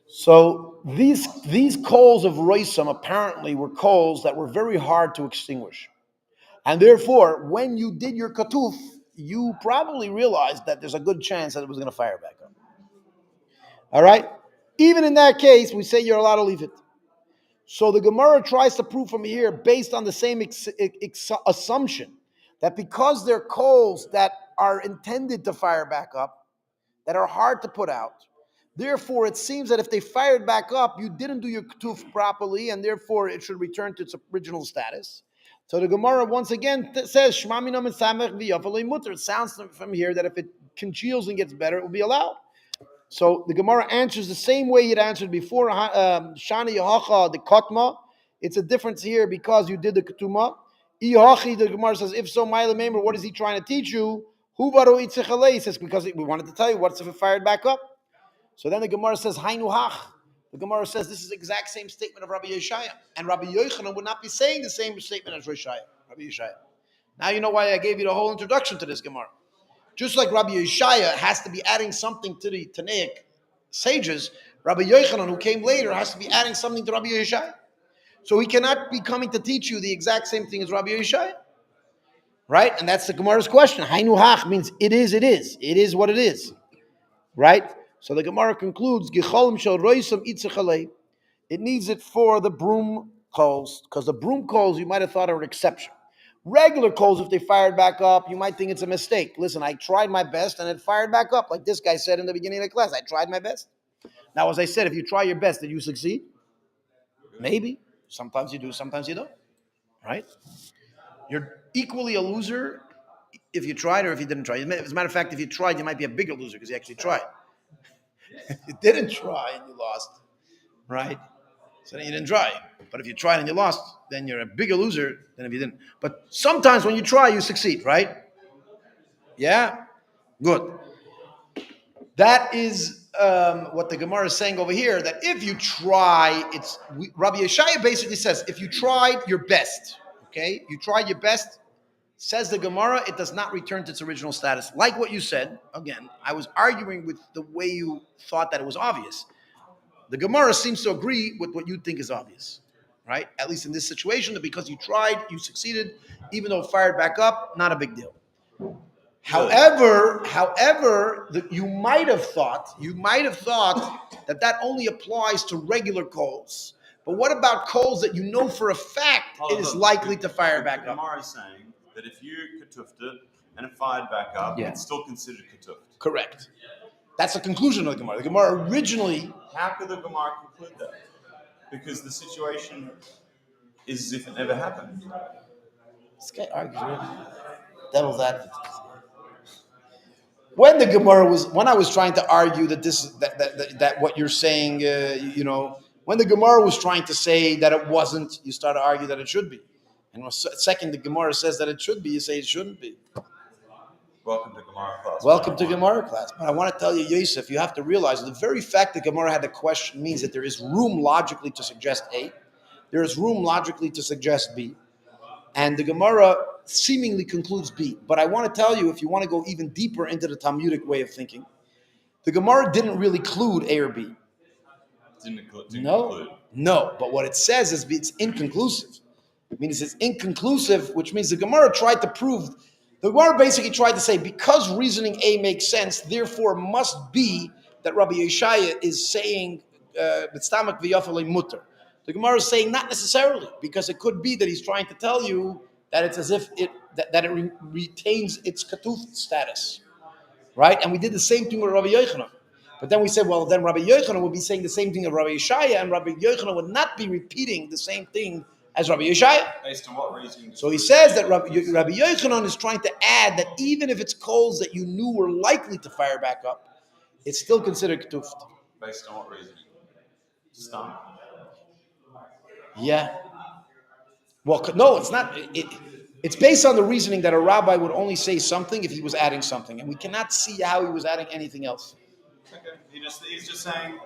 So these coals of roisam apparently were coals that were very hard to extinguish. And therefore, when you did your katuf, you probably realized that there's a good chance that it was going to fire back up. All right? Even in that case, we say you're allowed to leave it. So the Gemara tries to prove from here, based on the same assumption, that because they're coals that are intended to fire back up, that are hard to put out, therefore it seems that if they fired back up, you didn't do your ketuf properly, and therefore it should return to its original status. So the Gemara once again says, Shema minam and samech v'yafalei mutter. It sounds from here that if it congeals and gets better, it will be allowed. So the Gemara answers the same way it answered before. Shani Yahacha, the Kotma. It's a difference here because you did the Ketuma. Iyahachi, the Gemara says, if so, Ma'ila Meimer, what is he trying to teach you? Huvaru Itzechalei, he says, because we wanted to tell you, what's if it fired back up? So then the Gemara says, Hainu Hach. The Gemara says, this is the exact same statement of Rabbi Yeshaya. And Rabbi Yochanan would not be saying the same statement as Rabbi Yeshaya. Now you know why I gave you the whole introduction to this Gemara. Just like Rabbi Yeshaya has to be adding something to the Tanaic sages, Rabbi Yochanan, who came later, has to be adding something to Rabbi Yeshaya. So he cannot be coming to teach you the exact same thing as Rabbi Yeshaya. Right? And that's the Gemara's question. Hainu hach means it is. It is what it is. Right? So the Gemara concludes, Gicholim shel roisam itzechalei. It needs it for the broom coals, because the broom coals you might have thought are an exception. Regular coals, if they fired back up, you might think it's a mistake. Listen, I tried my best and it fired back up, like this guy said in the beginning of the class. I tried my best. Now, as I said, if you try your best, did you succeed? Maybe. Sometimes you do, sometimes you don't. Right? You're equally a loser if you tried or if you didn't try. As a matter of fact, if you tried, you might be a bigger loser because you actually tried. If you didn't try and you lost, right? So then you didn't try. But if you tried and you lost, then you're a bigger loser than if you didn't. But sometimes when you try, you succeed, right? Yeah? Good. That is what the Gemara is saying over here, that if you try, Rabbi Yeshaya basically says, if you tried your best, okay? You tried your best, says the Gemara, it does not return to its original status. Like what you said, again, I was arguing with the way you thought that it was obvious. The Gemara seems to agree with what you think is obvious, right? At least in this situation, that because you tried, you succeeded, even though it fired back up, not a big deal. However, you might have thought that only applies to regular coals. But what about coals that you know for a fact it is likely to fire back up? Gemara is saying that if you ketufed it and it fired back up, Yeah. it's still considered ketufed. Correct. That's the conclusion of the Gemara. The Gemara originally... How could the Gemara conclude that? Because the situation is as if it never happened. This guy argues with devil's advocate. When I was trying to argue that what you're saying, when the Gemara was trying to say that it wasn't, you start to argue that it should be. And second, the Gemara says that it should be, you say it shouldn't be. Welcome to Gemara class. Welcome to Gemara class. But I want to tell you, Yosef, you have to realize the very fact that Gemara had the question means that there is room logically to suggest A. There is room logically to suggest B. And the Gemara seemingly concludes B. But I want to tell you, if you want to go even deeper into the Talmudic way of thinking, the Gemara didn't really include A or B. Didn't include. No. But what it says is it's inconclusive. It means it's inconclusive, which means the Gemara tried to prove. The Gemara basically tried to say, because reasoning A makes sense, therefore must be that Rabbi Yeshaya is saying, "B'tztamak v'yafalei mutter." The Gemara is saying not necessarily, because it could be that he's trying to tell you that it's as if it retains its ketuf status, right? And we did the same thing with Rabbi Yochanan. But then we said, well, then Rabbi Yochanan would be saying the same thing as Rabbi Yeshaya, and Rabbi Yochanan would not be repeating the same thing as Rabbi Yeshaya. Based on what reason? So he says that Rabbi Yochanan is trying to add that even if it's coals that you knew were likely to fire back up, it's still considered ketuf. Based on what reason? Stomach. Yeah. Well, no, it's not. It's based on the reasoning that a rabbi would only say something if he was adding something, and we cannot see how he was adding anything else. Okay. He's just saying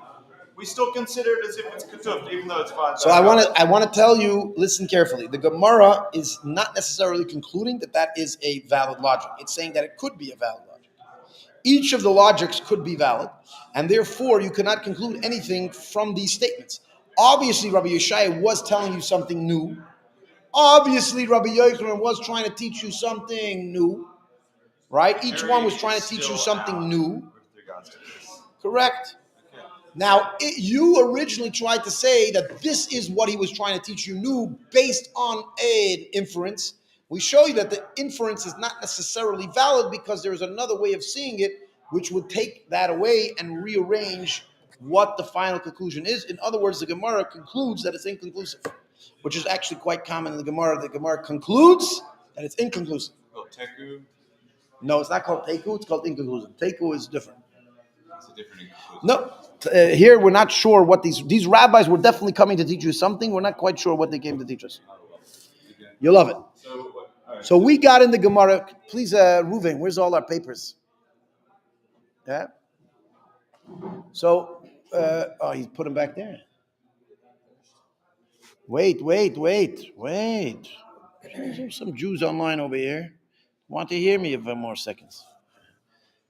we still consider it as if it's ketuved, even though it's 5. So I want to tell you, listen carefully. The Gemara is not necessarily concluding that is a valid logic. It's saying that it could be a valid logic. Each of the logics could be valid, and therefore you cannot conclude anything from these statements. Obviously, Rabbi Yeshaya was telling you something new. Obviously, Rabbi Yochanan was trying to teach you something new, right? Each one was trying to teach you something new. With regards to this. Correct. Now, you originally tried to say that this is what he was trying to teach you new based on an inference. We show you that the inference is not necessarily valid because there is another way of seeing it, which would take that away and rearrange what the final conclusion is. In other words, the Gemara concludes that it's inconclusive, which is actually quite common in the Gemara. The Gemara concludes that it's inconclusive. Well, teku, No, it's not called teku, it's called inconclusive. Teku is different. it's a different inconclusive. No, here we're not sure what these rabbis were definitely coming to teach you something. We're not quite sure what they came to teach us. You love it. So we got in the Gemara. Please, Reuven, where's all our papers? Yeah. So, he put them back there. Wait. There's some Jews online over here. Want to hear me for more seconds.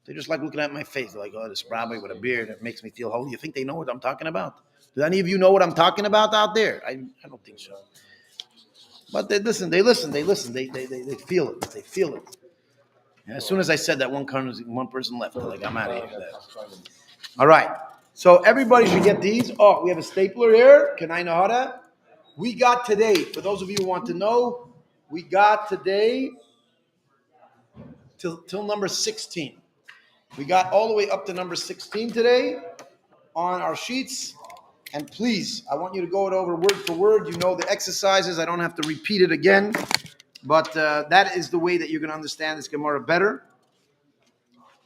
They just like looking at my face. They're like, oh, this rabbi with a beard that makes me feel holy. You think they know what I'm talking about? Do any of you know what I'm talking about out there? I don't think so. But they listen. They feel it. They feel it. And as soon as I said that, one person left. They're like, I'm out of here. All right. So everybody should get these. Oh, we have a stapler here. Can I know how to? We got today, for those of you who want to know, we got today till number 16. We got all the way up to number 16 today on our sheets. And please, I want you to go it over word for word. You know the exercises. I don't have to repeat it again. But that is the way that you're going to understand this Gemara better.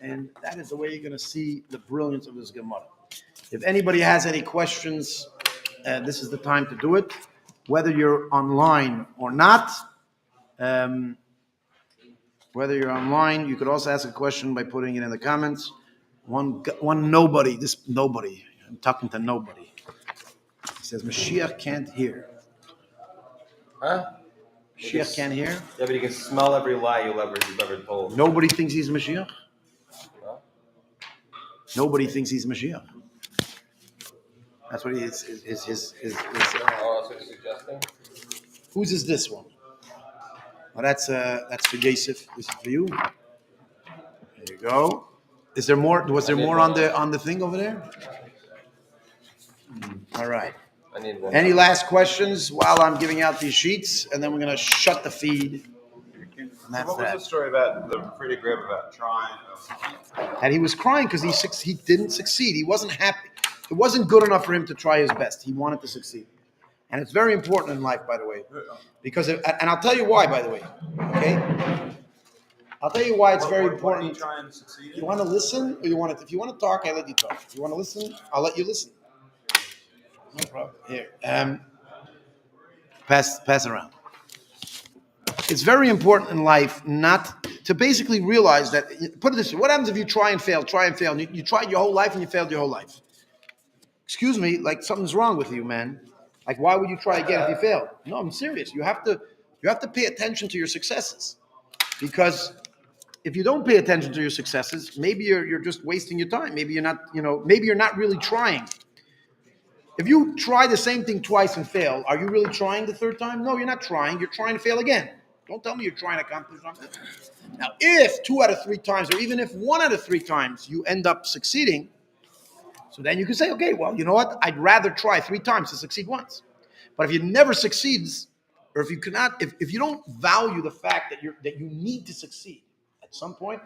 And that is the way you're going to see the brilliance of this Gemara. If anybody has any questions, this is the time to do it. Whether you're online or not, whether you're online, you could also ask a question by putting it in the comments. One nobody, I'm talking to nobody. He says, Mashiach can't hear. Huh? Mashiach can't hear? Yeah, but you can smell every lie you've ever told. Nobody thinks he's Mashiach? Nobody thinks he's Mashiach. That's what his Oh, that's what you're suggesting? whose is this one? Well, that's for Yosef. This is for you. There you go. Is there more? Was there more on the thing over there? All right. I need one. Any last questions while I'm giving out these sheets, and then we're gonna shut the feed. And that's What was that. the story about the pretty grab about trying? And he was crying because he didn't succeed. He wasn't happy. It wasn't good enough for him to try his best. He wanted to succeed. And it's very important in life, by the way. And I'll tell you why, by the way. Okay? I'll tell you why it's very important. What try and succeed You want to listen, or if you want to talk, I let you talk. If you want to listen, I'll let you listen. No problem. Here. Pass it around. It's very important in life not to basically realize that, put it this way, what happens if you try and fail? And you tried your whole life and you failed your whole life. Excuse me, like something's wrong with you, man. Like, why would you try again if you fail? No, I'm serious. You have to pay attention to your successes, because if you don't pay attention to your successes, maybe you're just wasting your time. Maybe you're not really trying. If you try the same thing twice and fail, are you really trying the third time? No, you're not trying. You're trying to fail again. Don't tell me you're trying to accomplish something. Now, if 2 out of 3 times, or even if 1 out of 3 times you end up succeeding, so then you can say, okay, well, you know what? I'd rather try 3 times to succeed once. But if you never succeeds, or if you don't value the fact that you need to succeed at some point,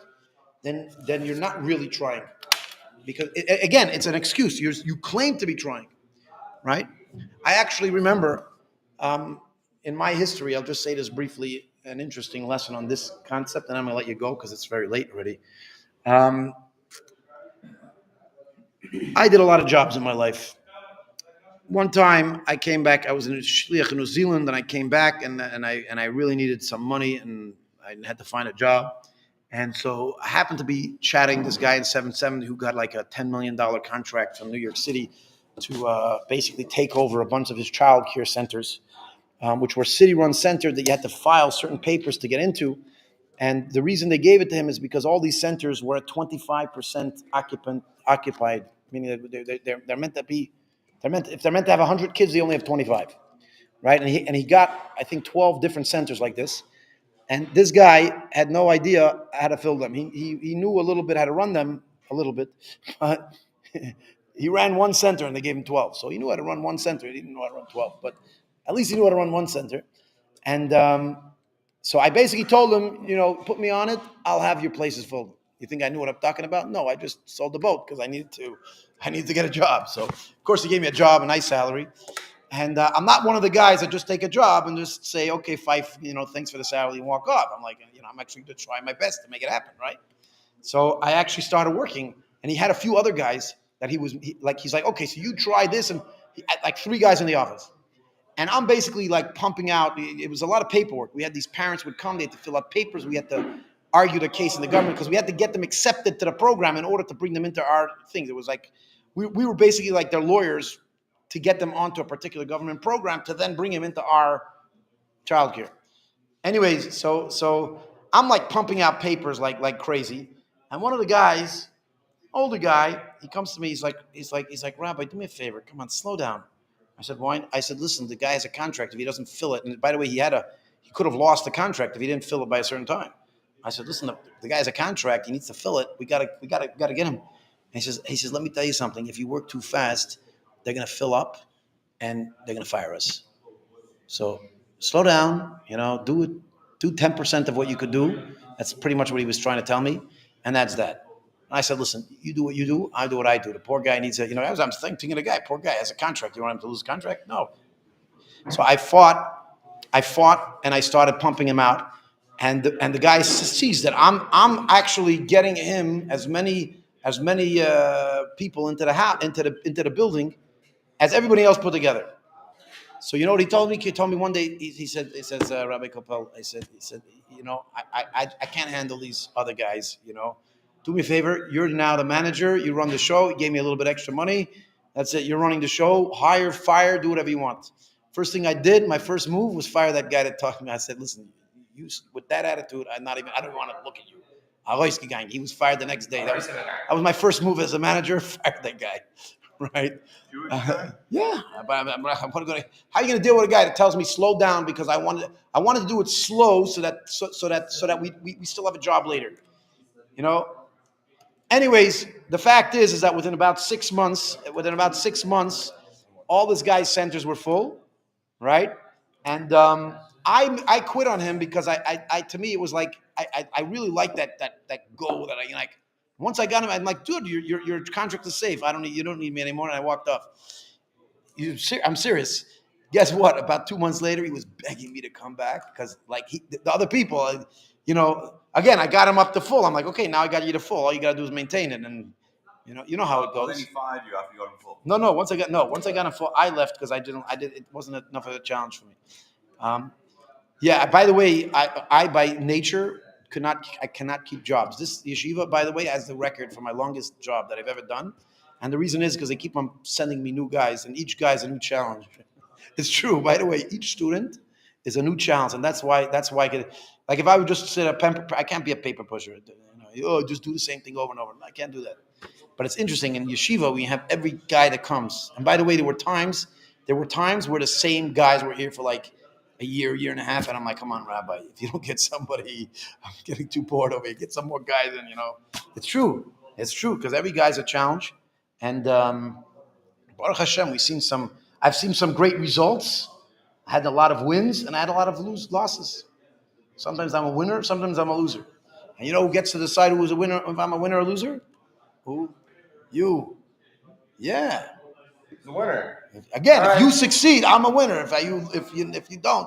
then you're not really trying. Because again, it's an excuse. You claim to be trying, right? I actually remember in my history, I'll just say this briefly, an interesting lesson on this concept, and I'm going to let you go because it's very late already. I did a lot of jobs in my life. One time I came back, I was in Shliach in New Zealand, and I came back and I really needed some money, and I had to find a job. And so I happened to be chatting this guy in 770 who got like a $10 million contract from New York City to basically take over a bunch of his child care centers, which were city-run centers that you had to file certain papers to get into. And the reason they gave it to him is because all these centers were at 25% occupied, meaning that they're meant to be, if they're meant to have 100 kids, they only have 25, right? And he got, I think, 12 different centers like this. And this guy had no idea how to fill them. He knew a little bit how to run them, a little bit, but he ran one center and they gave him 12. So he knew how to run one center. He didn't know how to run 12, but at least he knew how to run one center. And so I basically told him, put me on it. I'll have your places filled. You think I knew what I'm talking about? No, I just sold the boat because I needed to get a job. So of course he gave me a job, a nice salary. And I'm not one of the guys that just take a job and just say, okay, Fife, thanks for the salary and walk off. I'm like, I'm actually going to try my best to make it happen, right? So I actually started working, and he had a few other guys that he's like, okay, so you try this, and he had like 3 guys in the office. And I'm basically like pumping out. It was a lot of paperwork. We had these parents would come, they had to fill out papers. We had to argue the case in the government because we had to get them accepted to the program in order to bring them into our things. It was like, we were basically like their lawyers to get them onto a particular government program to then bring them into our childcare. Anyways, so I'm like pumping out papers like crazy. And one of the guys, older guy, he comes to me, he's like, Rabbi, do me a favor. Come on, slow down. I said, why? I said, listen, the guy has a contract. If he doesn't fill it, and by the way, he could have lost the contract if he didn't fill it by a certain time. I said, listen, the guy has a contract. He needs to fill it. We gotta get him. And he says, let me tell you something. If you work too fast, they're gonna fill up, and they're gonna fire us. So slow down. Do 10% of what you could do. That's pretty much what he was trying to tell me, and that's that. And I said, listen, you do what you do, I do what I do. The poor guy needs as I'm thinking of the guy, poor guy has a contract. You want him to lose a contract? No. So I fought, and I started pumping him out. And the guy sees that I'm actually getting him as many people into the house, into the building as everybody else put together. So you know what he told me? He told me one day. He says, Rabbi Kopel. He said, I can't handle these other guys. Do me a favor. You're now the manager. You run the show. He gave me a little bit extra money. That's it. You're running the show. Hire, fire, do whatever you want. First thing I did, my first move was fire that guy that talked to me. I said, listen, you with that attitude, I don't want to look at you. He was fired the next day. That was my first move as a manager. Fired that guy, right? Yeah. But how are you going to deal with a guy that tells me slow down because I wanted to do it slow so that we still have a job later, Anyways, the fact is that within about 6 months, all this guy's centers were full, right? And I quit on him because I to me it was like I really like that goal that I like. Once I got him, I'm like, dude, your contract is safe. You don't need me anymore. And I walked off. I'm serious. Guess what? About 2 months later, he was begging me to come back because the other people, again, I got him up to full. I'm like, okay, now I got you to full. All you got to do is maintain it. And you know how it goes. Then he fired you after you got him full. No. Once I got him full, I left because it wasn't enough of a challenge for me. Yeah. By the way, I by nature I cannot keep jobs. This yeshiva, by the way, has the record for my longest job that I've ever done. And the reason is because they keep on sending me new guys, and each guy's a new challenge. It's true. By the way, each student is a new challenge, and that's why I get like if I would just sit I can't be a paper pusher. Just do the same thing over and over. I can't do that. But it's interesting in yeshiva we have every guy that comes. And by the way, there were times where the same guys were here for like a year and a half, and I'm like, come on, Rabbi, if you don't get somebody, I'm getting too bored over here. Get some more guys, and it's true because every guy's a challenge. And Baruch Hashem, I've seen some great results. I had a lot of wins, and I had a lot of losses. Sometimes I'm a winner, sometimes I'm a loser. And who gets to decide who's a winner, if I'm a winner or loser? Who? You. Yeah. The winner. Again, if you succeed, I'm a winner. If you don't,